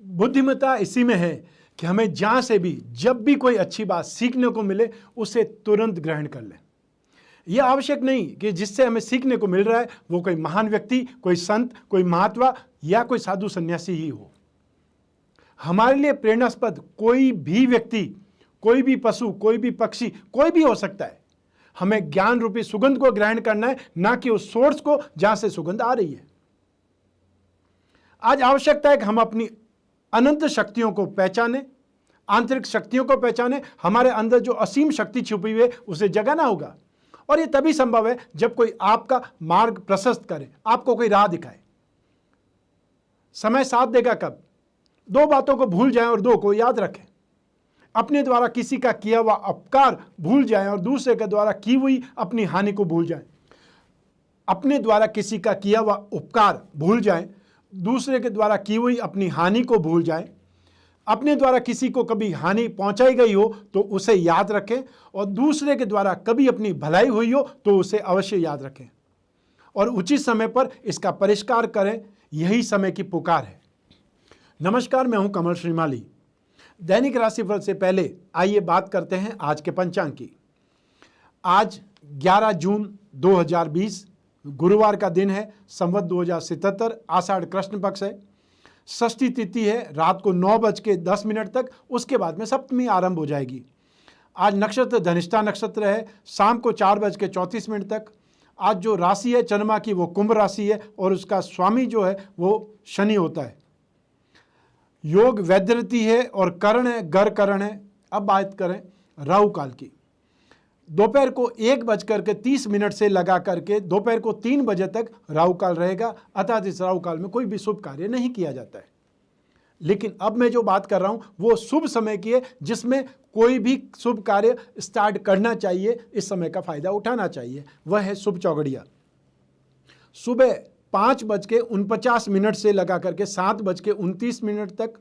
बुद्धिमत्ता इसी में है कि हमें जहां से भी जब भी कोई अच्छी बात सीखने को मिले उसे तुरंत ग्रहण कर लें। यह आवश्यक नहीं कि जिससे हमें सीखने को मिल रहा है वो कोई महान व्यक्ति, कोई संत, कोई महात्मा या कोई साधु सन्यासी ही हो। हमारे लिए प्रेरणास्पद कोई भी व्यक्ति, कोई भी पशु, कोई भी पक्षी, कोई भी हो सकता है। हमें ज्ञान रूपी सुगंध को ग्रहण करना है, ना कि उस सोर्स को जहां से सुगंध आ रही है। आज आवश्यकता है कि हम अपनी अनंत शक्तियों को पहचाने, आंतरिक शक्तियों को पहचाने। हमारे अंदर जो असीम शक्ति छुपी हुई है उसे जगाना होगा, और यह तभी संभव है जब कोई आपका मार्ग प्रशस्त करे, आपको कोई राह दिखाए। समय साथ देगा कब? दो बातों को भूल जाएं और दो को याद रखें। अपने द्वारा किसी का किया हुआ अपकार भूल जाएं और दूसरे के द्वारा की हुई अपनी हानि को भूल जाएं। अपने द्वारा किसी का किया हुआ उपकार भूल जाएं, दूसरे के द्वारा की हुई अपनी हानि को भूल जाएं। अपने द्वारा किसी को कभी हानि पहुंचाई गई हो तो उसे याद रखें, और दूसरे के द्वारा कभी अपनी भलाई हुई हो तो उसे अवश्य याद रखें और उचित समय पर इसका परिष्कार करें। यही समय की पुकार है। नमस्कार, मैं हूं कमल श्रीमाली। दैनिक राशिफल से पहले आइए बात करते हैं आज के पंचांग की। आज 11 जून 2020 गुरुवार का दिन है। संवत 2077, आषाढ़ कृष्ण पक्ष है। षष्ठी तिथि है रात को 9:10 तक, उसके बाद में सप्तमी आरंभ हो जाएगी। आज नक्षत्र धनिष्ठा नक्षत्र है, शाम को 4:34 तक। आज जो राशि है चंद्रमा की वो कुंभ राशि है, और उसका स्वामी जो है वो शनि होता है। योग वैद्यरति है और करण है गर करण है। अब बात करें राहु काल की। दोपहर को 1:30 से लगा करके दोपहर को 3 बजे तक राहु काल रहेगा, अर्थात इस राहु काल में कोई भी शुभ कार्य नहीं किया जाता है। लेकिन अब मैं जो बात कर रहा हूं वो शुभ समय की है, जिसमें कोई भी शुभ कार्य स्टार्ट करना चाहिए, इस समय का फायदा उठाना चाहिए। वह है शुभ चौगड़िया। सुबह 5:49 से लगा करके 7:29 तक,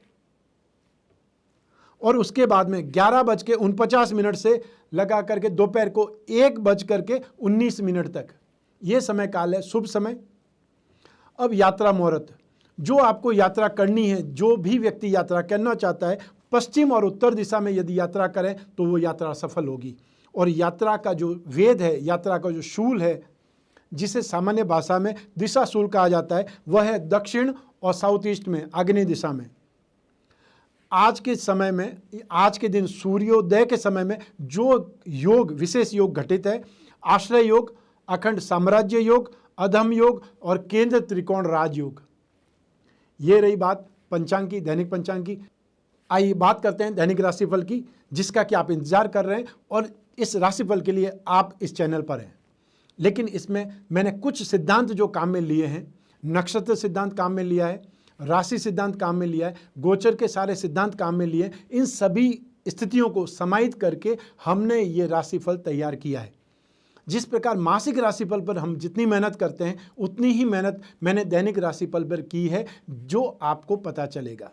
और उसके बाद में 11:49 से लगा करके दोपहर को 1:19 तक। ये समय काल है शुभ समय। अब यात्रा मुहूर्त, जो आपको यात्रा करनी है, जो भी व्यक्ति यात्रा करना चाहता है, पश्चिम और उत्तर दिशा में यदि यात्रा करें तो वो यात्रा सफल होगी। और यात्रा का जो वेद है, यात्रा का जो शूल है, जिसे सामान्य भाषा में दिशा शूल कहा जाता है, वह है दक्षिण और साउथ ईस्ट में, आग्नेय दिशा में। आज के समय में, आज के दिन सूर्योदय के समय में जो योग, विशेष योग घटित है, आश्रय योग, अखंड साम्राज्य योग, अधम योग और केंद्र त्रिकोण राजयोग। ये रही बात पंचांग की, दैनिक पंचांग की। आइए बात करते हैं दैनिक राशिफल की, जिसका कि आप इंतजार कर रहे हैं, और इस राशिफल के लिए आप इस चैनल पर हैं। लेकिन इसमें मैंने कुछ सिद्धांत जो काम में लिए हैं, नक्षत्र सिद्धांत काम में लिया है, राशि सिद्धांत काम में लिया है, गोचर के सारे सिद्धांत काम में लिए, इन सभी स्थितियों को समाहित करके हमने ये राशिफल तैयार किया है। जिस प्रकार मासिक राशिफल पर हम जितनी मेहनत करते हैं, उतनी ही मेहनत मैंने दैनिक राशिफल पर की है, जो आपको पता चलेगा।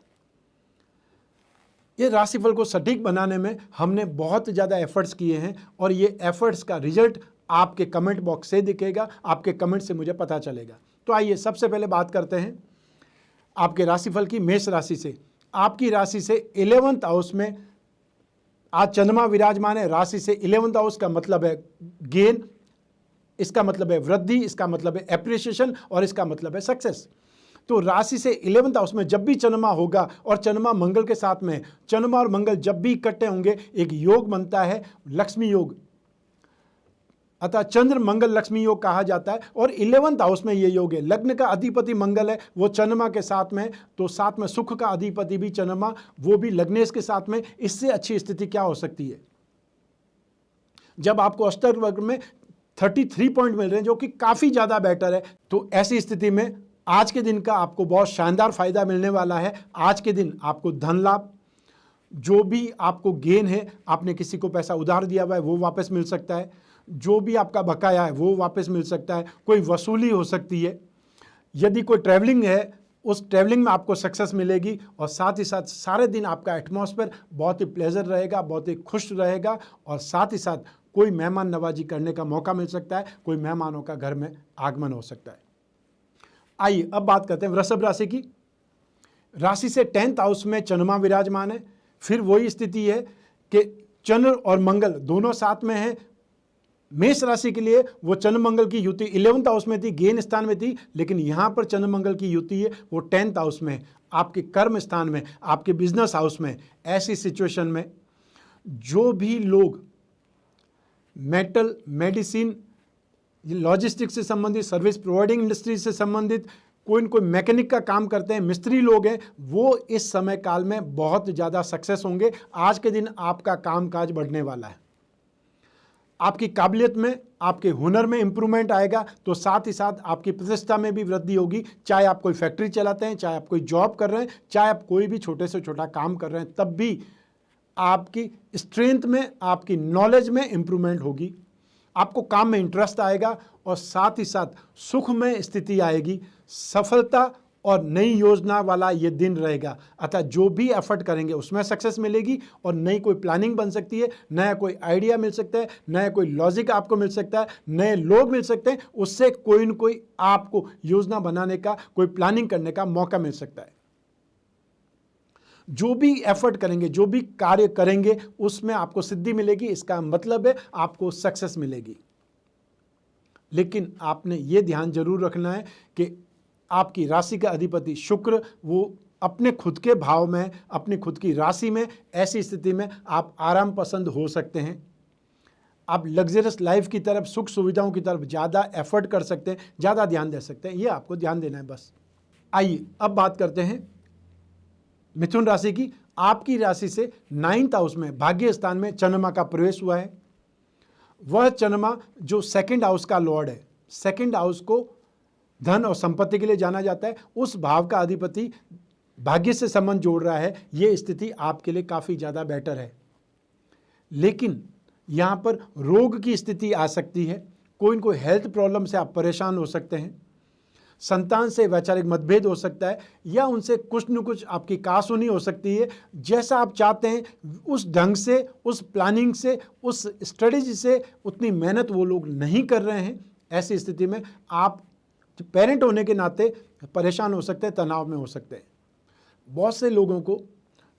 ये राशिफल को सटीक बनाने में हमने बहुत ज़्यादा एफर्ट्स किए हैं, और ये एफर्ट्स का रिजल्ट आपके कमेंट बॉक्स से दिखेगा, आपके कमेंट से मुझे पता चलेगा। तो आइए सबसे पहले बात करते हैं आपके राशिफल की, मेष राशि से। आपकी राशि से 11th हाउस में आज चंद्रमा विराजमान है। राशि से 11th हाउस का मतलब है गेन, इसका मतलब है वृद्धि, इसका मतलब है एप्रिसिएशन, और इसका मतलब है सक्सेस। तो राशि से 11th हाउस में जब भी चंद्रमा होगा, और चंद्रमा मंगल के साथ में, चंद्रमा और मंगल जब भी इकट्ठे होंगे एक योग बनता है, लक्ष्मी योग, अतः चंद्र मंगल लक्ष्मी योग कहा जाता है। और 11th हाउस में ये योग है। लग्न का अधिपति मंगल है, वो चंद्रमा के साथ में, तो साथ में सुख का अधिपति भी चंद्रमा, वो भी लग्नेश के साथ में। इससे अच्छी स्थिति क्या हो सकती है? जब आपको अष्टक वर्ग में 33 पॉइंट मिल रहे हैं, जो कि काफ़ी ज़्यादा बेटर है, तो ऐसी स्थिति में आज के दिन का आपको बहुत शानदार फायदा मिलने वाला है। आज के दिन आपको धन लाभ, जो भी आपको गेन है, आपने किसी को पैसा उधार दिया हुआ है वो वापस मिल सकता है, जो भी आपका बकाया है वो वापस मिल सकता है, कोई वसूली हो सकती है। यदि कोई ट्रैवलिंग है, उस ट्रैवलिंग में आपको सक्सेस मिलेगी, और साथ ही साथ सारे दिन आपका एटमॉस्फेयर बहुत ही प्लेजर रहेगा, बहुत ही खुश रहेगा, और साथ ही साथ कोई मेहमान नवाजी करने का मौका मिल सकता है, कोई मेहमानों का घर में आगमन हो सकता है। आइए अब बात करते हैं वृषभ राशि की। राशि से 10th हाउस में चंद्रमा विराजमान है। फिर वही स्थिति है कि चंद्र और मंगल दोनों साथ में है। मेष राशि के लिए वो चंद्र मंगल की युति 11th हाउस में थी, गेन स्थान में थी, लेकिन यहां पर चंद्र मंगल की युति है वो 10th हाउस में, आपके कर्म स्थान में, आपके बिजनेस हाउस में। ऐसी सिचुएशन में जो भी लोग मेटल, मेडिसिन, लॉजिस्टिक्स से संबंधित, सर्विस प्रोवाइडिंग इंडस्ट्री से संबंधित, कोई न कोई मैकेनिक का काम करते हैं, मिस्त्री लोग हैं, वो इस समय काल में बहुत ज़्यादा सक्सेस होंगे। आज के दिन आपका कामकाज बढ़ने वाला है। आपकी काबिलियत में, आपके हुनर में इंप्रूवमेंट आएगा, तो साथ ही साथ आपकी प्रतिष्ठा में भी वृद्धि होगी। चाहे आप कोई फैक्ट्री चलाते हैं, चाहे आप कोई जॉब कर रहे हैं, चाहे आप कोई भी छोटे से छोटा काम कर रहे हैं, तब भी आपकी स्ट्रेंथ में, आपकी नॉलेज में इंप्रूवमेंट होगी। आपको काम में इंटरेस्ट आएगा और साथ ही साथ सुख में स्थिति आएगी। सफलता और नई योजना वाला ये दिन रहेगा। अतः जो भी एफर्ट करेंगे उसमें सक्सेस मिलेगी और नई कोई प्लानिंग बन सकती है, नया कोई आइडिया मिल सकता है, नया कोई लॉजिक आपको मिल सकता है, नए लोग मिल सकते हैं। उससे कोई न कोई आपको योजना बनाने का, कोई प्लानिंग करने का मौका मिल सकता है। जो भी एफर्ट करेंगे, जो भी कार्य करेंगे, उसमें आपको सिद्धि मिलेगी। इसका मतलब है आपको सक्सेस मिलेगी। लेकिन आपने ये ध्यान जरूर रखना है कि आपकी राशि का अधिपति शुक्र वो अपने खुद के भाव में, अपनी खुद की राशि में, ऐसी स्थिति में आप आराम पसंद हो सकते हैं। आप लग्जरियस लाइफ की तरफ, सुख सुविधाओं की तरफ ज़्यादा एफर्ट कर सकते हैं, ज़्यादा ध्यान दे सकते हैं। ये आपको ध्यान देना है बस। आइए अब बात करते हैं मिथुन राशि की। आपकी राशि से 9th हाउस में, भाग्य स्थान में चंद्रमा का प्रवेश हुआ है। वह चंद्रमा जो 2nd हाउस का लॉर्ड है, 2nd हाउस को धन और संपत्ति के लिए जाना जाता है, उस भाव का अधिपति भाग्य से संबंध जोड़ रहा है। ये स्थिति आपके लिए काफ़ी ज़्यादा बेटर है। लेकिन यहाँ पर रोग की स्थिति आ सकती है। कोई न कोई हेल्थ प्रॉब्लम से आप परेशान हो सकते हैं। संतान से वैचारिक मतभेद हो सकता है, या उनसे कुछ न कुछ आपकी कासुनी हो सकती है। जैसा आप चाहते हैं उस ढंग से, उस प्लानिंग से, उस स्ट्रेटेजी से उतनी मेहनत वो लोग नहीं कर रहे हैं। ऐसी स्थिति में आप पेरेंट होने के नाते परेशान हो सकते हैं, तनाव में हो सकते हैं। बहुत से लोगों को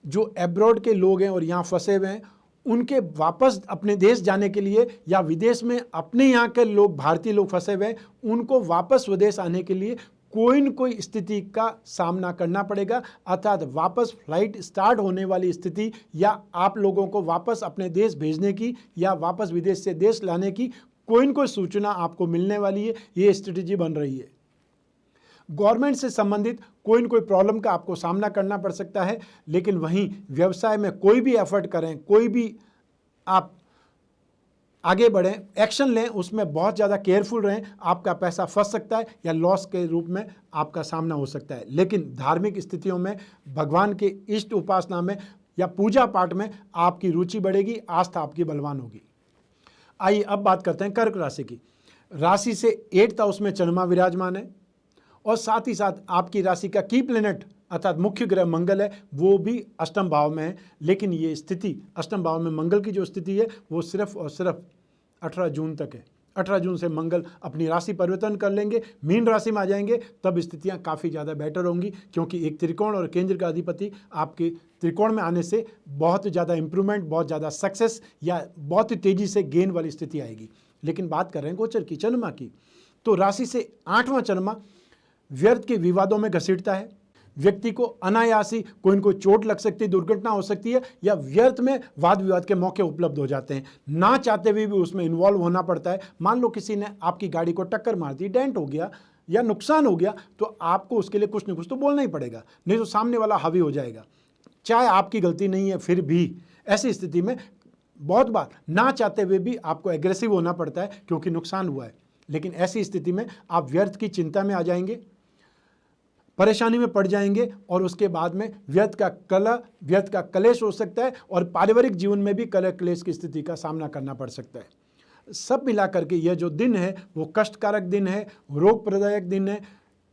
जो एब्रॉड के लोग हैं और यहाँ फंसे हुए हैं, उनके वापस अपने देश जाने के लिए, या विदेश में अपने यहाँ के लोग, भारतीय लोग फंसे हुए हैं, उनको वापस स्वदेश आने के लिए कोई न कोई स्थिति का सामना करना पड़ेगा। अर्थात वापस फ्लाइट स्टार्ट होने वाली स्थिति, या आप लोगों को वापस अपने देश भेजने की, या वापस विदेश से देश लाने की कोई न कोई सूचना आपको मिलने वाली है। ये स्ट्रेटेजी बन रही है। गवर्नमेंट से संबंधित कोई न कोई प्रॉब्लम का आपको सामना करना पड़ सकता है। लेकिन वहीं व्यवसाय में कोई भी एफर्ट करें, कोई भी आप आगे बढ़ें, एक्शन लें, उसमें बहुत ज़्यादा केयरफुल रहें। आपका पैसा फंस सकता है या लॉस के रूप में आपका सामना हो सकता है। लेकिन धार्मिक स्थितियों में, भगवान के इष्ट उपासना में या पूजा पाठ में आपकी रुचि बढ़ेगी, आस्था आपकी बलवान होगी। आइए अब बात करते हैं कर्क राशि की। राशि से 8th हाउस में चंद्रमा विराजमान है और साथ ही साथ आपकी राशि का की प्लेनेट अर्थात मुख्य ग्रह मंगल है, वो भी अष्टम भाव में है। लेकिन ये स्थिति, अष्टम भाव में मंगल की जो स्थिति है वो सिर्फ और सिर्फ 18 जून तक है। 18 जून से मंगल अपनी राशि परिवर्तन कर लेंगे, मीन राशि में आ जाएंगे, तब स्थितियां काफ़ी ज़्यादा बेटर होंगी। क्योंकि एक त्रिकोण और केंद्र का अधिपति आपके त्रिकोण में आने से बहुत ज़्यादा इंप्रूवमेंट, बहुत ज़्यादा सक्सेस या बहुत ही तेज़ी से गेन वाली स्थिति आएगी। लेकिन बात कर रहे हैं गोचर की, चंद्रमा की, तो राशि से 8वां चंद्रमा व्यर्थ के विवादों में घसीटता है। व्यक्ति को अनायासी कोई न कोई चोट लग सकती है, दुर्घटना हो सकती है, या व्यर्थ में वाद विवाद के मौके उपलब्ध हो जाते हैं। ना चाहते हुए भी उसमें इन्वॉल्व होना पड़ता है। मान लो किसी ने आपकी गाड़ी को टक्कर मार दी, डेंट हो गया या नुकसान हो गया, तो आपको उसके लिए कुछ न कुछ तो बोलना ही पड़ेगा, नहीं तो सामने वाला हावी हो जाएगा। चाहे आपकी गलती नहीं है फिर भी ऐसी स्थिति में बहुत बार ना चाहते हुए भी आपको एग्रेसिव होना पड़ता है क्योंकि नुकसान हुआ है। लेकिन ऐसी स्थिति में आप व्यर्थ की चिंता में आ जाएंगे, परेशानी में पड़ जाएंगे, और उसके बाद में व्यर्थ का कलेश हो सकता है, और पारिवारिक जीवन में भी कलह क्लेश की स्थिति का सामना करना पड़ सकता है। सब मिलाकर के यह जो दिन है वो कष्टकारक दिन है, रोग प्रदायक दिन है।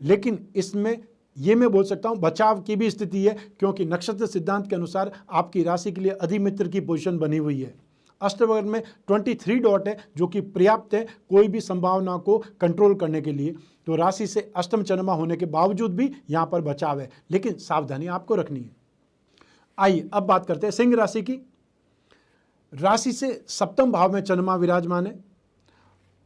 लेकिन इसमें ये मैं बोल सकता हूँ बचाव की भी स्थिति है, क्योंकि नक्षत्र सिद्धांत के अनुसार आपकी राशि के लिए अधिमित्र की पोजीशन बनी हुई है। अष्टवर्ग में 23 डॉट है जो कि पर्याप्त है कोई भी संभावना को कंट्रोल करने के लिए। तो राशि से अष्टम चंद्रमा होने के बावजूद भी यहाँ पर बचाव है, लेकिन सावधानी आपको रखनी है। आइए अब बात करते हैं सिंह राशि की। राशि से सप्तम भाव में चंद्रमा विराजमान है।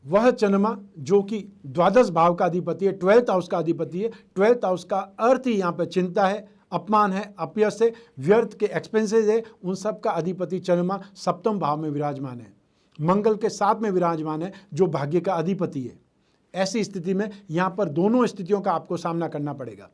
वह चंद्रमा जो कि द्वादश भाव का अधिपति है, 12th हाउस का अधिपति है। 12th हाउस का अर्थ ही यहाँ पर चिंता है, अपमान है, अपयश है, व्यर्थ के एक्सपेंसेस है, उन सब का अधिपति चंद्रमा सप्तम भाव में विराजमान है। मंगल के साथ में विराजमान है जो भाग्य का अधिपति है। ऐसी स्थिति में यहाँ पर दोनों स्थितियों का आपको सामना करना पड़ेगा।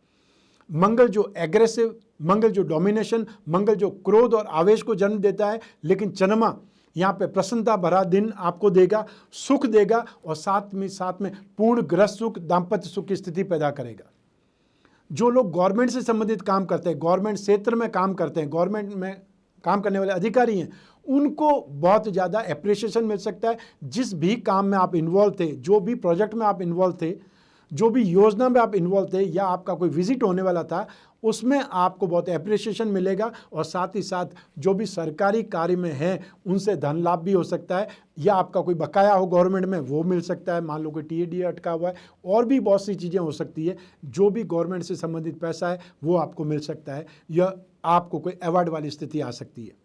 मंगल जो एग्रेसिव, मंगल जो डोमिनेशन, मंगल जो क्रोध और आवेश को जन्म देता है, लेकिन चंद्रमा यहाँ पे प्रसन्नता भरा दिन आपको देगा, सुख देगा और साथ में पूर्ण गृह सुख, दाम्पत्य सुख की स्थिति पैदा करेगा। जो लोग गवर्नमेंट से संबंधित काम करते हैं, गवर्नमेंट क्षेत्र में काम करते हैं, गवर्नमेंट में काम करने वाले अधिकारी हैं, उनको बहुत ज़्यादा एप्रिसिएशन मिल सकता है। जिस भी काम में आप इन्वॉल्व थे, जो भी प्रोजेक्ट में आप इन्वॉल्व थे, जो भी योजना में आप इन्वॉल्व थे या आपका कोई विजिट होने वाला था, उसमें आपको बहुत एप्रिसिएशन मिलेगा और साथ ही साथ जो भी सरकारी कार्य में है उनसे धन लाभ भी हो सकता है, या आपका कोई बकाया हो गवर्नमेंट में वो मिल सकता है। मान लो कोई टीएडी अटका हुआ है, और भी बहुत सी चीज़ें हो सकती है। जो भी गवर्नमेंट से संबंधित पैसा है वो आपको मिल सकता है, या आपको कोई अवार्ड वाली स्थिति आ सकती है।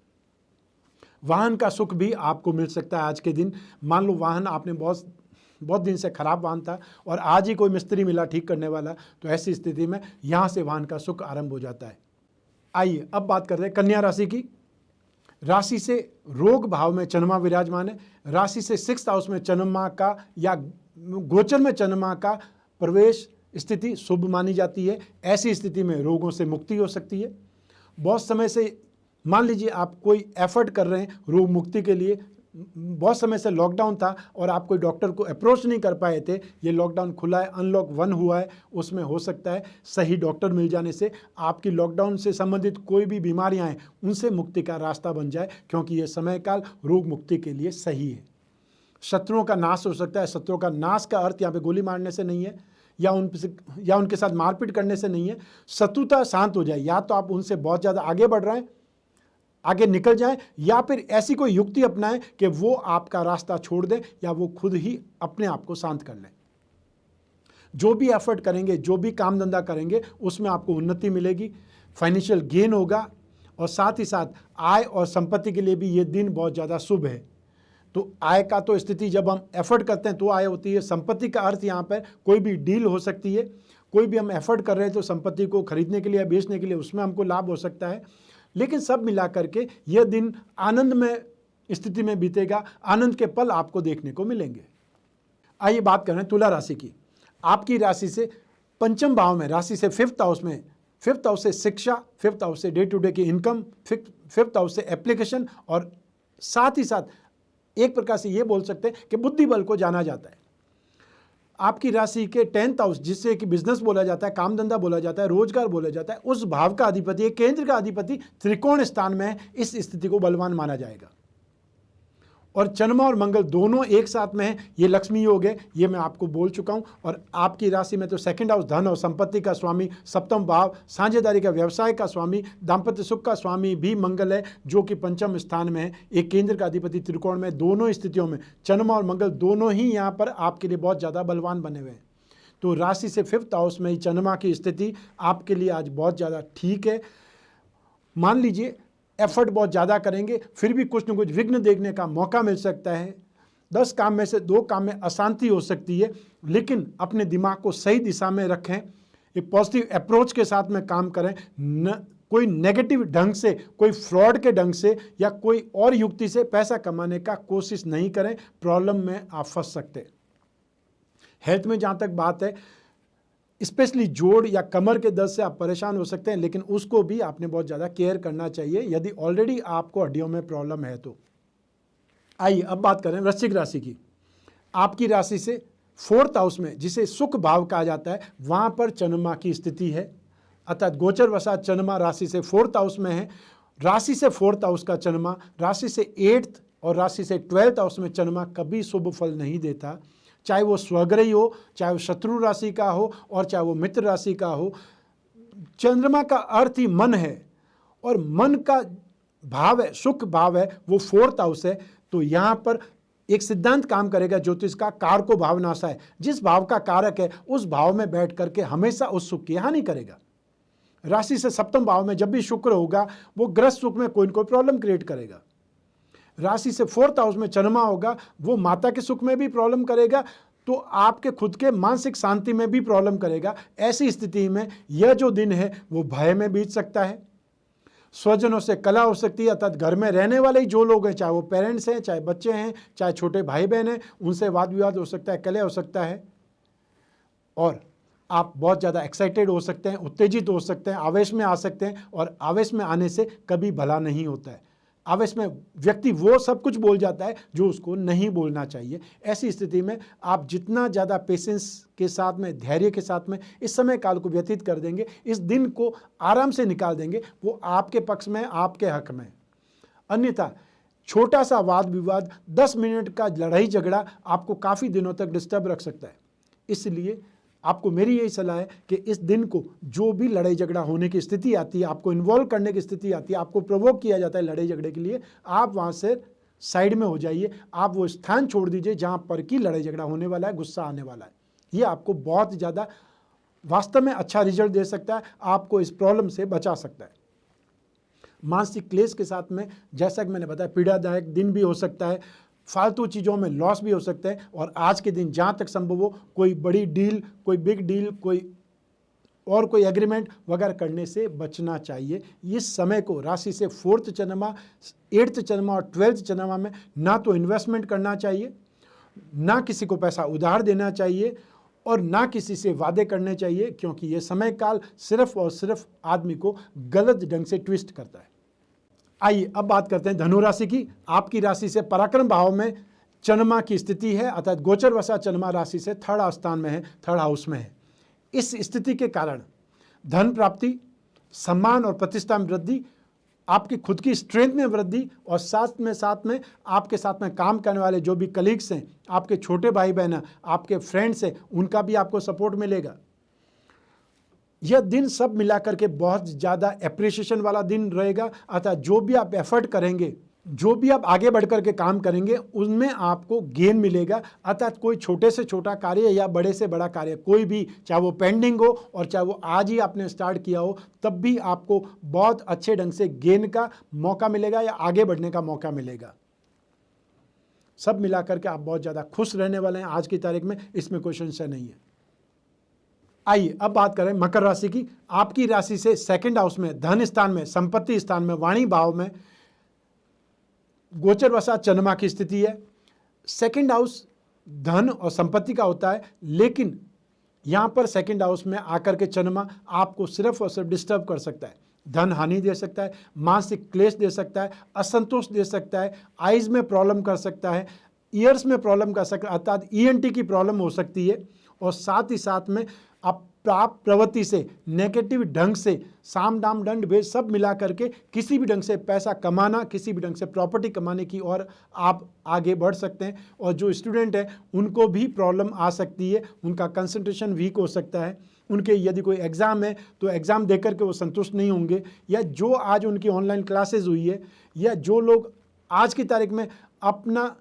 वाहन का सुख भी आपको मिल सकता है आज के दिन। मान लो वाहन आपने बहुत दिन से खराब वाहन था और आज ही कोई मिस्त्री मिला ठीक करने वाला, तो ऐसी स्थिति में यहाँ से वाहन का सुख आरंभ हो जाता है। आइए अब बात करते हैं कन्या राशि की। राशि से रोग भाव में चंद्रमा विराजमान है। राशि से 6th हाउस में चंद्रमा का या गोचर में चंद्रमा का प्रवेश स्थिति शुभ मानी जाती है। ऐसी स्थिति में रोगों से मुक्ति हो सकती है। बहुत समय से मान लीजिए आप कोई एफर्ट कर रहे हैं रोग मुक्ति के लिए, बहुत समय से लॉकडाउन था और आप कोई डॉक्टर को अप्रोच नहीं कर पाए थे, ये लॉकडाउन खुला है, अनलॉक 1 हुआ है, उसमें हो सकता है सही डॉक्टर मिल जाने से आपकी लॉकडाउन से संबंधित कोई भी बीमारियां हैं उनसे मुक्ति का रास्ता बन जाए, क्योंकि ये समय काल रोग मुक्ति के लिए सही है। शत्रुओं का नाश हो सकता है। शत्रुओं का नाश का अर्थ यहाँ पे गोली मारने से नहीं है या उनके साथ मारपीट करने से नहीं है। शत्रुता शांत हो जाए, या तो आप उनसे बहुत ज़्यादा आगे बढ़ रहे हैं, आगे निकल जाएं, या फिर ऐसी कोई युक्ति अपनाएं कि वो आपका रास्ता छोड़ दें या वो खुद ही अपने आप को शांत कर लें। जो भी एफर्ट करेंगे, जो भी काम धंधा करेंगे, उसमें आपको उन्नति मिलेगी, फाइनेंशियल गेन होगा और साथ ही साथ आय और संपत्ति के लिए भी ये दिन बहुत ज़्यादा शुभ है। तो आय का तो स्थिति जब हम एफर्ट करते हैं तो आय होती है। संपत्ति का अर्थ यहाँ पर कोई भी डील हो सकती है। कोई भी हम एफर्ट कर रहे हैं तो संपत्ति को खरीदने के लिए या बेचने के लिए, उसमें हमको लाभ हो सकता है। लेकिन सब मिला करके यह दिन आनंद में स्थिति में बीतेगा। आनंद के पल आपको देखने को मिलेंगे। आइए बात करें तुला राशि की। आपकी राशि से पंचम भाव में, राशि से 5th हाउस में, 5th हाउस से शिक्षा, 5th हाउस से डे टू डे की इनकम, 5th हाउस से एप्लीकेशन, और साथ ही साथ एक प्रकार से ये बोल सकते हैं कि बुद्धि बल को जाना जाता है। आपकी राशि के 10th हाउस, जिससे कि बिजनेस बोला जाता है, काम धंधा बोला जाता है, रोजगार बोला जाता है, उस भाव का अधिपति, केंद्र का अधिपति त्रिकोण स्थान में है। इस स्थिति को बलवान माना जाएगा। और चंद्रमा और मंगल दोनों एक साथ में है, ये लक्ष्मी योग है, ये मैं आपको बोल चुका हूं। और आपकी राशि में तो 2nd हाउस धन और संपत्ति का स्वामी, 7वां भाव साझेदारी का, व्यवसाय का स्वामी, दाम्पत्य सुख का स्वामी भी मंगल है, जो कि 5th स्थान में है। एक केंद्र का अधिपति त्रिकोण में, दोनों स्थितियों में चंद्रमा और मंगल दोनों ही यहाँ पर आपके लिए बहुत ज़्यादा बलवान बने हुए हैं। तो राशि से 5th हाउस में ही चंद्रमा की स्थिति आपके लिए आज बहुत ज़्यादा ठीक है। मान लीजिए एफर्ट बहुत ज़्यादा करेंगे, फिर भी कुछ न कुछ विघ्न देखने का मौका मिल सकता है। 10 काम में से 2 काम में अशांति हो सकती है, लेकिन अपने दिमाग को सही दिशा में रखें, एक पॉजिटिव अप्रोच के साथ में काम करें। कोई नेगेटिव ढंग से, कोई फ्रॉड के ढंग से या कोई और युक्ति से पैसा कमाने का कोशिश नहीं करें, प्रॉब्लम में आप फंस सकते हैं। हेल्थ में जहाँ तक बात है, स्पेशली जोड़ या कमर के दर्द से आप परेशान हो सकते हैं, लेकिन उसको भी आपने बहुत ज़्यादा केयर करना चाहिए यदि ऑलरेडी आपको हड्डियों में प्रॉब्लम है तो। आइए अब बात करें वृश्चिक राशि की। आपकी राशि से 4th हाउस में, जिसे सुख भाव कहा जाता है, वहाँ पर चंद्रमा की स्थिति है। अर्थात गोचर वसात चंद्रमा राशि से 4th हाउस में है। राशि से 4th हाउस का चंद्रमा राशि से 8th और राशि से 12th हाउस में चंद्रमा कभी शुभ फल नहीं देता, चाहे वो स्वग्रही हो, चाहे वो शत्रु राशि का हो और चाहे वो मित्र राशि का हो। चंद्रमा का अर्थ ही मन है और मन का भाव है, सुख भाव है, वो 4th हाउस है। तो यहाँ पर एक सिद्धांत काम करेगा ज्योतिष का, कारको भावनाशा है। जिस भाव का कारक है उस भाव में बैठ करके हमेशा उस सुख की हानि करेगा। राशि से सप्तम भाव में जब भी शुक्र होगा वो ग्रस्त सुख में कोई न कोई प्रॉब्लम क्रिएट करेगा। राशि से फोर्थ हाउस में चंद्रमा होगा, वो माता के सुख में भी प्रॉब्लम करेगा, तो आपके खुद के मानसिक शांति में भी प्रॉब्लम करेगा। ऐसी स्थिति में यह जो दिन है वो भय में बीत सकता है, स्वजनों से कलह हो सकती है, अर्थात घर में रहने वाले ही जो लोग हैं, चाहे वो पेरेंट्स हैं, चाहे बच्चे हैं, चाहे छोटे भाई बहन हैं, उनसे वाद विवाद हो सकता है, कलह हो सकता है, और आप बहुत ज़्यादा एक्साइटेड हो सकते हैं, उत्तेजित हो सकते हैं, आवेश में आ सकते हैं, और आवेश में आने से कभी भला नहीं होता है। आवेश में व्यक्ति वो सब कुछ बोल जाता है जो उसको नहीं बोलना चाहिए। ऐसी स्थिति में आप जितना ज़्यादा पेशेंस के साथ में, धैर्य के साथ में इस समय काल को व्यतीत कर देंगे, इस दिन को आराम से निकाल देंगे, वो आपके पक्ष में, आपके हक में। अन्यथा छोटा सा वाद विवाद, 10 मिनट का लड़ाई झगड़ा आपको काफ़ी दिनों तक डिस्टर्ब रख सकता है। इसलिए आपको मेरी यही सलाह है कि इस दिन को जो भी लड़ाई झगड़ा होने की स्थिति आती है, आपको इन्वॉल्व करने की स्थिति आती है, आपको प्रोवोक किया जाता है लड़ाई झगड़े के लिए, आप वहाँ से साइड में हो जाइए। आप वो स्थान छोड़ दीजिए जहाँ पर कि लड़ाई झगड़ा होने वाला है, गुस्सा आने वाला है। ये आपको बहुत ज़्यादा वास्तव में अच्छा रिजल्ट दे सकता है, आपको इस प्रॉब्लम से बचा सकता है। मानसिक क्लेश के साथ में, जैसा कि मैंने बताया, पीड़ादायक दिन भी हो सकता है, फालतू चीज़ों में लॉस भी हो सकते हैं, और आज के दिन जहाँ तक संभव हो कोई बड़ी डील, कोई बिग डील, कोई एग्रीमेंट वगैरह करने से बचना चाहिए। इस समय को राशि से 4th चंद्रमा, 8th चंद्रमा और 12th चंद्रमा में ना तो इन्वेस्टमेंट करना चाहिए, ना किसी को पैसा उधार देना चाहिए, और ना किसी से वादे करने चाहिए, क्योंकि ये समय काल सिर्फ और सिर्फ आदमी को गलत ढंग से ट्विस्ट करता है। आइए अब बात करते हैं धनु राशि की। आपकी राशि से पराक्रम भाव में चंद्रमा की स्थिति है, अर्थात गोचर वसा चंद्रमा राशि से 3rd स्थान में है, 3rd हाउस में है। इस स्थिति के कारण धन प्राप्ति, सम्मान और प्रतिष्ठा में वृद्धि, आपकी खुद की स्ट्रेंथ में वृद्धि, और साथ में आपके साथ में काम करने वाले जो भी कलीग्स हैं, आपके छोटे भाई बहन हैं, आपके फ्रेंड्स हैं, उनका भी आपको सपोर्ट मिलेगा। यह दिन सब मिलाकर के बहुत ज़्यादा एप्रिसिएशन वाला दिन रहेगा, अर्थात जो भी आप एफर्ट करेंगे, जो भी आप आगे बढ़ कर के काम करेंगे, उनमें आपको गेन मिलेगा। अर्थात कोई छोटे से छोटा कार्य या बड़े से बड़ा कार्य, कोई भी, चाहे वो पेंडिंग हो और चाहे वो आज ही आपने स्टार्ट किया हो, तब भी आपको बहुत अच्छे ढंग से गेन का मौका मिलेगा या आगे बढ़ने का मौका मिलेगा। सब मिलाकर के आप बहुत ज़्यादा खुश रहने वाले हैं आज की तारीख में, इसमें कोई संशय नहीं है। आइए अब बात करें मकर राशि की। आपकी राशि से 2nd हाउस में, धन स्थान में, संपत्ति स्थान में, वाणी भाव में गोचर वसा चंद्रमा की स्थिति है। 2nd हाउस धन और संपत्ति का होता है, लेकिन यहाँ पर 2nd हाउस में आकर के चंद्रमा आपको सिर्फ और सिर्फ डिस्टर्ब कर सकता है, धन हानि दे सकता है, मानसिक क्लेश दे सकता है, असंतोष दे सकता है, आइज में प्रॉब्लम कर सकता है, ईयर्स में प्रॉब्लम कर सकता है, अर्थात ENT की प्रॉब्लम हो सकती है, और साथ ही साथ में आप प्रवृत्ति से, नेगेटिव ढंग से, साम दाम दंड भेद सब मिला करके किसी भी ढंग से पैसा कमाना, किसी भी ढंग से प्रॉपर्टी कमाने की ओर आप आगे बढ़ सकते हैं। और जो स्टूडेंट है उनको भी प्रॉब्लम आ सकती है, उनका कंसंट्रेशन वीक हो सकता है, उनके यदि कोई एग्ज़ाम है तो एग्ज़ाम देकर के वो संतुष्ट नहीं होंगे, या जो आज उनकी ऑनलाइन क्लासेज हुई है, या जो लोग आज की तारीख में अपना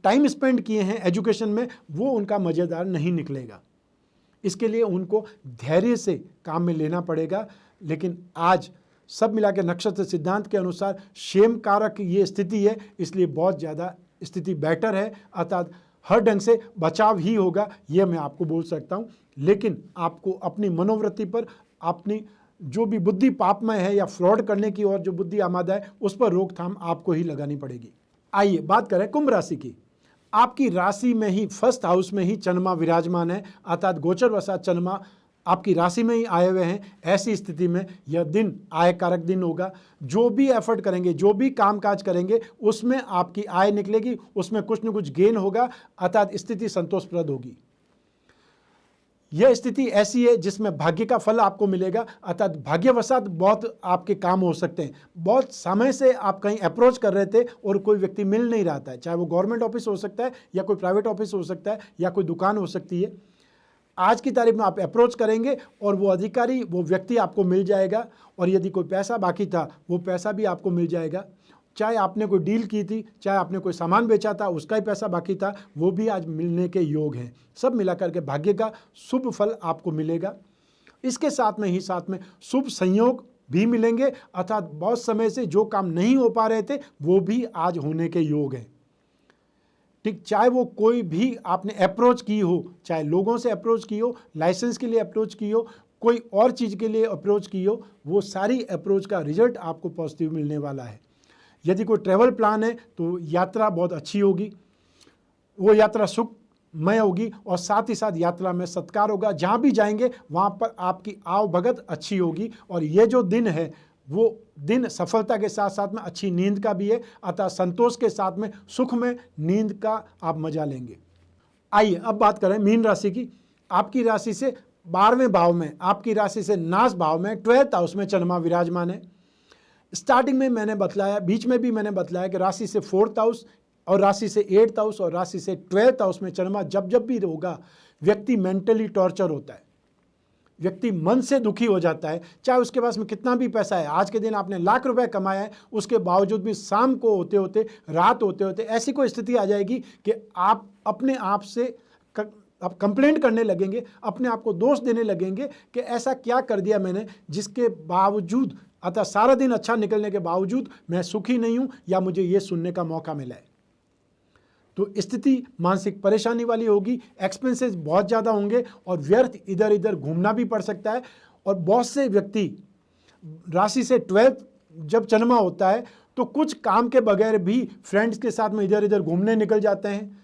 टाइम स्पेंड किए हैं एजुकेशन में, वो उनका मज़ेदार नहीं निकलेगा। इसके लिए उनको धैर्य से काम में लेना पड़ेगा। लेकिन आज सब मिला के नक्षत्र सिद्धांत के अनुसार शेम कारक ये स्थिति है, इसलिए बहुत ज़्यादा स्थिति बेटर है, अर्थात हर ढंग से बचाव ही होगा, ये मैं आपको बोल सकता हूँ। लेकिन आपको अपनी मनोवृत्ति पर, अपनी जो भी बुद्धि पापमय है या फ्रॉड करने की ओर जो बुद्धि आमादा है, उस पर रोकथाम आपको ही लगानी पड़ेगी। आइए बात करें कुंभ राशि की। आपकी राशि में ही 1st हाउस में ही चंद्रमा विराजमान है, अर्थात गोचर वसा चंद्रमा आपकी राशि में ही आए हुए हैं। ऐसी स्थिति में यह दिन आय कारक दिन होगा। जो भी एफर्ट करेंगे, जो भी कामकाज करेंगे, उसमें आपकी आय निकलेगी, उसमें कुछ न कुछ गेन होगा, अर्थात स्थिति संतोषप्रद होगी। यह स्थिति ऐसी है जिसमें भाग्य का फल आपको मिलेगा, अर्थात भाग्यवशात बहुत आपके काम हो सकते हैं। बहुत समय से आप कहीं अप्रोच कर रहे थे और कोई व्यक्ति मिल नहीं रहा था, चाहे वो गवर्नमेंट ऑफिस हो सकता है या कोई प्राइवेट ऑफिस हो सकता है या कोई दुकान हो सकती है। आज की तारीख में आप अप्रोच करेंगे और वो अधिकारी, वो व्यक्ति आपको मिल जाएगा, और यदि कोई पैसा बाकी था वो पैसा भी आपको मिल जाएगा। चाहे आपने कोई डील की थी, चाहे आपने कोई सामान बेचा था, उसका ही पैसा बाकी था, वो भी आज मिलने के योग हैं। सब मिलाकर के भाग्य का शुभ फल आपको मिलेगा। इसके साथ में शुभ संयोग भी मिलेंगे, अर्थात बहुत समय से जो काम नहीं हो पा रहे थे वो भी आज होने के योग हैं। ठीक, चाहे वो कोई भी आपने अप्रोच की हो, चाहे लोगों से अप्रोच की हो, लाइसेंस के लिए अप्रोच की हो, कोई और चीज़ के लिए अप्रोच की हो, वो सारी अप्रोच का रिजल्ट आपको पॉजिटिव मिलने वाला है। यदि कोई ट्रैवल प्लान है तो यात्रा बहुत अच्छी होगी, वो यात्रा सुखमय होगी और साथ ही साथ यात्रा में सत्कार होगा। जहाँ भी जाएंगे वहाँ पर आपकी आवभगत अच्छी होगी और ये जो दिन है वो दिन सफलता के साथ साथ में अच्छी नींद का भी है, अतः संतोष के साथ में सुख में नींद का आप मजा लेंगे। आइए अब बात करें मीन राशि की। आपकी राशि से 12वें भाव में, आपकी राशि से नाश भाव में 12th हाउस में चंद्रमा विराजमान है। स्टार्टिंग में मैंने बतलाया, बीच में भी मैंने बतलाया कि राशि से 4th हाउस और राशि से 8th हाउस और राशि से 12th हाउस में चंद्रमा जब भी होगा, व्यक्ति मेंटली टॉर्चर होता है, व्यक्ति मन से दुखी हो जाता है। चाहे उसके पास में कितना भी पैसा है, आज के दिन आपने लाख रुपए कमाया है, उसके बावजूद भी शाम को होते होते, रात होते होते ऐसी कोई स्थिति आ जाएगी कि आप अपने आप से आप कंप्लेंट करने लगेंगे, अपने आप को दोष देने लगेंगे कि ऐसा क्या कर दिया मैंने जिसके बावजूद, अतः सारा दिन अच्छा निकलने के बावजूद मैं सुखी नहीं हूं या मुझे ये सुनने का मौका मिला है। तो स्थिति मानसिक परेशानी वाली होगी, एक्सपेंसेस बहुत ज़्यादा होंगे और व्यर्थ इधर इधर घूमना भी पड़ सकता है। और बहुत से व्यक्ति राशि से 12th जब चंद्रमा होता है तो कुछ काम के बगैर भी फ्रेंड्स के साथ में इधर इधर घूमने निकल जाते हैं,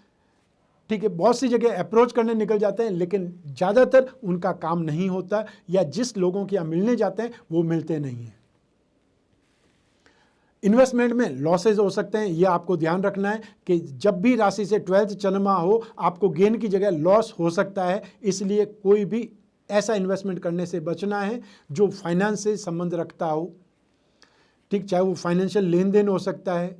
ठीक है, बहुत सी जगह अप्रोच करने निकल जाते हैं, लेकिन ज़्यादातर उनका काम नहीं होता या जिस लोगों के यहाँ मिलने जाते हैं वो मिलते नहीं हैं। इन्वेस्टमेंट में लॉसेज हो सकते हैं, यह आपको ध्यान रखना है कि जब भी राशि से 12th चंद्रमा हो आपको गेन की जगह लॉस हो सकता है, इसलिए कोई भी ऐसा इन्वेस्टमेंट करने से बचना है जो फाइनेंस से संबंध रखता हो। ठीक, चाहे वो फाइनेंशियल लेन देन हो सकता है,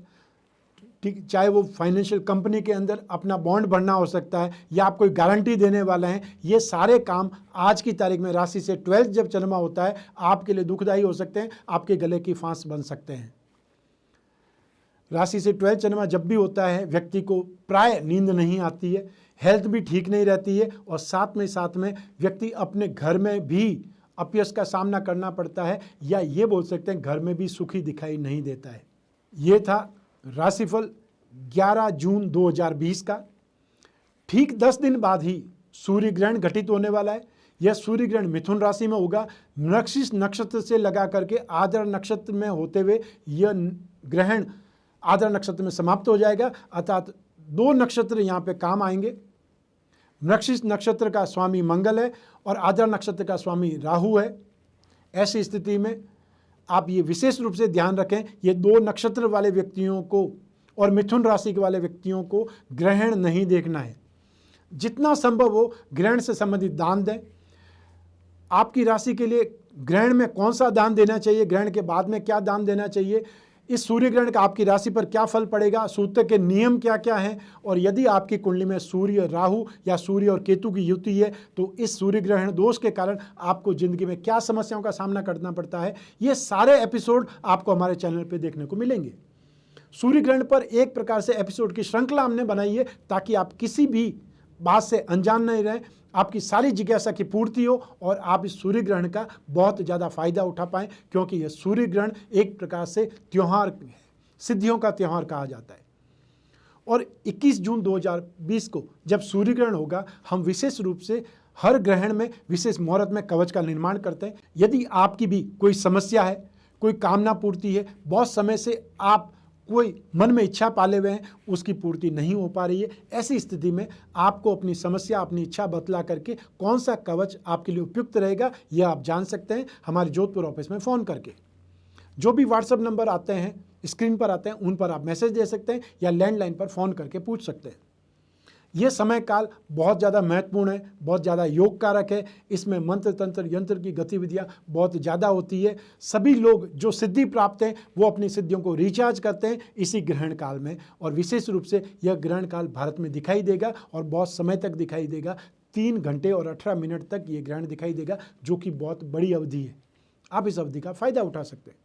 ठीक, चाहे वो फाइनेंशियल कंपनी के अंदर अपना बॉन्ड भरना हो सकता है या आप कोई गारंटी देने वाला है। ये सारे काम आज की तारीख में राशि से 12th जब चंद्रमा होता है आपके लिए दुखदायी हो सकते हैं, आपके गले की फांस बन सकते हैं। राशि से 12th चंद्रमा जब भी होता है व्यक्ति को प्राय नींद नहीं आती है, हेल्थ भी ठीक नहीं रहती है और साथ में व्यक्ति अपने घर में भी अपयश का सामना करना पड़ता है या ये बोल सकते हैं घर में भी सुखी दिखाई नहीं देता है। ये था राशिफल 11 जून 2020 का। ठीक 10 दिन बाद ही सूर्य ग्रहण घटित होने वाला है। यह सूर्य ग्रहण मिथुन राशि में होगा। मृगशीर्ष नक्षत्र से लगा करके आद्रा नक्षत्र में होते हुए यह ग्रहण आद्रा नक्षत्र में समाप्त हो जाएगा, अर्थात 2 नक्षत्र यहाँ पे काम आएंगे। मृगशीर्ष नक्षत्र का स्वामी मंगल है और आद्रा नक्षत्र का स्वामी राहु है। ऐसी स्थिति में आप ये विशेष रूप से ध्यान रखें, ये 2 नक्षत्र वाले व्यक्तियों को और मिथुन राशि के वाले व्यक्तियों को ग्रहण नहीं देखना है। जितना संभव हो ग्रहण से संबंधित दान दें। आपकी राशि के लिए ग्रहण में कौन सा दान देना चाहिए, ग्रहण के बाद में क्या दान देना चाहिए, इस सूर्य ग्रहण का आपकी राशि पर क्या फल पड़ेगा, सूत्र के नियम क्या क्या हैं, और यदि आपकी कुंडली में सूर्य राहु या सूर्य और केतु की युति है तो इस सूर्य ग्रहण दोष के कारण आपको जिंदगी में क्या समस्याओं का सामना करना पड़ता है, ये सारे एपिसोड आपको हमारे चैनल पे देखने को मिलेंगे। सूर्य ग्रहण पर एक प्रकार से एपिसोड की श्रृंखला हमने बनाई है ताकि आप किसी भी बात से अनजान नहीं रहें, आपकी सारी जिज्ञासा की पूर्ति हो और आप इस सूर्य ग्रहण का बहुत ज़्यादा फायदा उठा पाएं, क्योंकि यह सूर्य ग्रहण एक प्रकार से त्यौहार, सिद्धियों का त्यौहार कहा जाता है। और 21 जून 2020 को जब सूर्य ग्रहण होगा, हम विशेष रूप से हर ग्रहण में विशेष मुहूर्त में कवच का निर्माण करते हैं। यदि आपकी भी कोई समस्या है, कोई कामना पूर्ति है, बहुत समय से आप कोई मन में इच्छा पाले हुए हैं, उसकी पूर्ति नहीं हो पा रही है, ऐसी स्थिति में आपको अपनी समस्या, अपनी इच्छा बतला करके कौन सा कवच आपके लिए उपयुक्त रहेगा यह आप जान सकते हैं हमारे जोधपुर ऑफिस में फ़ोन करके। जो भी व्हाट्सएप नंबर आते हैं, स्क्रीन पर आते हैं, उन पर आप मैसेज दे सकते हैं या लैंडलाइन पर फ़ोन करके पूछ सकते हैं। ये समय काल बहुत ज़्यादा महत्वपूर्ण है, बहुत ज़्यादा योग कारक है। इसमें मंत्र तंत्र यंत्र की गतिविधियाँ बहुत ज़्यादा होती है। सभी लोग जो सिद्धि प्राप्त हैं वो अपनी सिद्धियों को रिचार्ज करते हैं इसी ग्रहण काल में, और विशेष रूप से यह ग्रहण काल भारत में दिखाई देगा और बहुत समय तक दिखाई देगा। 3 घंटे और 18 मिनट तक ये ग्रहण दिखाई देगा, जो कि बहुत बड़ी अवधि है। आप इस अवधि का फ़ायदा उठा सकते हैं।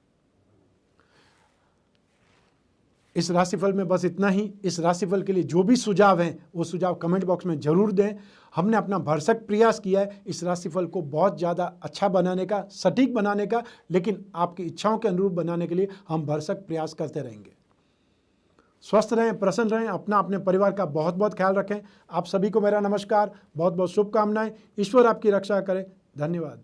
इस राशिफल में बस इतना ही। इस राशिफल के लिए जो भी सुझाव हैं वो सुझाव कमेंट बॉक्स में जरूर दें। हमने अपना भरसक प्रयास किया है इस राशिफल को बहुत ज़्यादा अच्छा बनाने का, सटीक बनाने का, लेकिन आपकी इच्छाओं के अनुरूप बनाने के लिए हम भरसक प्रयास करते रहेंगे। स्वस्थ रहें, प्रसन्न रहें, अपना अपने परिवार का बहुत बहुत ख्याल रखें। आप सभी को मेरा नमस्कार, बहुत बहुत शुभकामनाएं। ईश्वर आपकी रक्षा करे। धन्यवाद।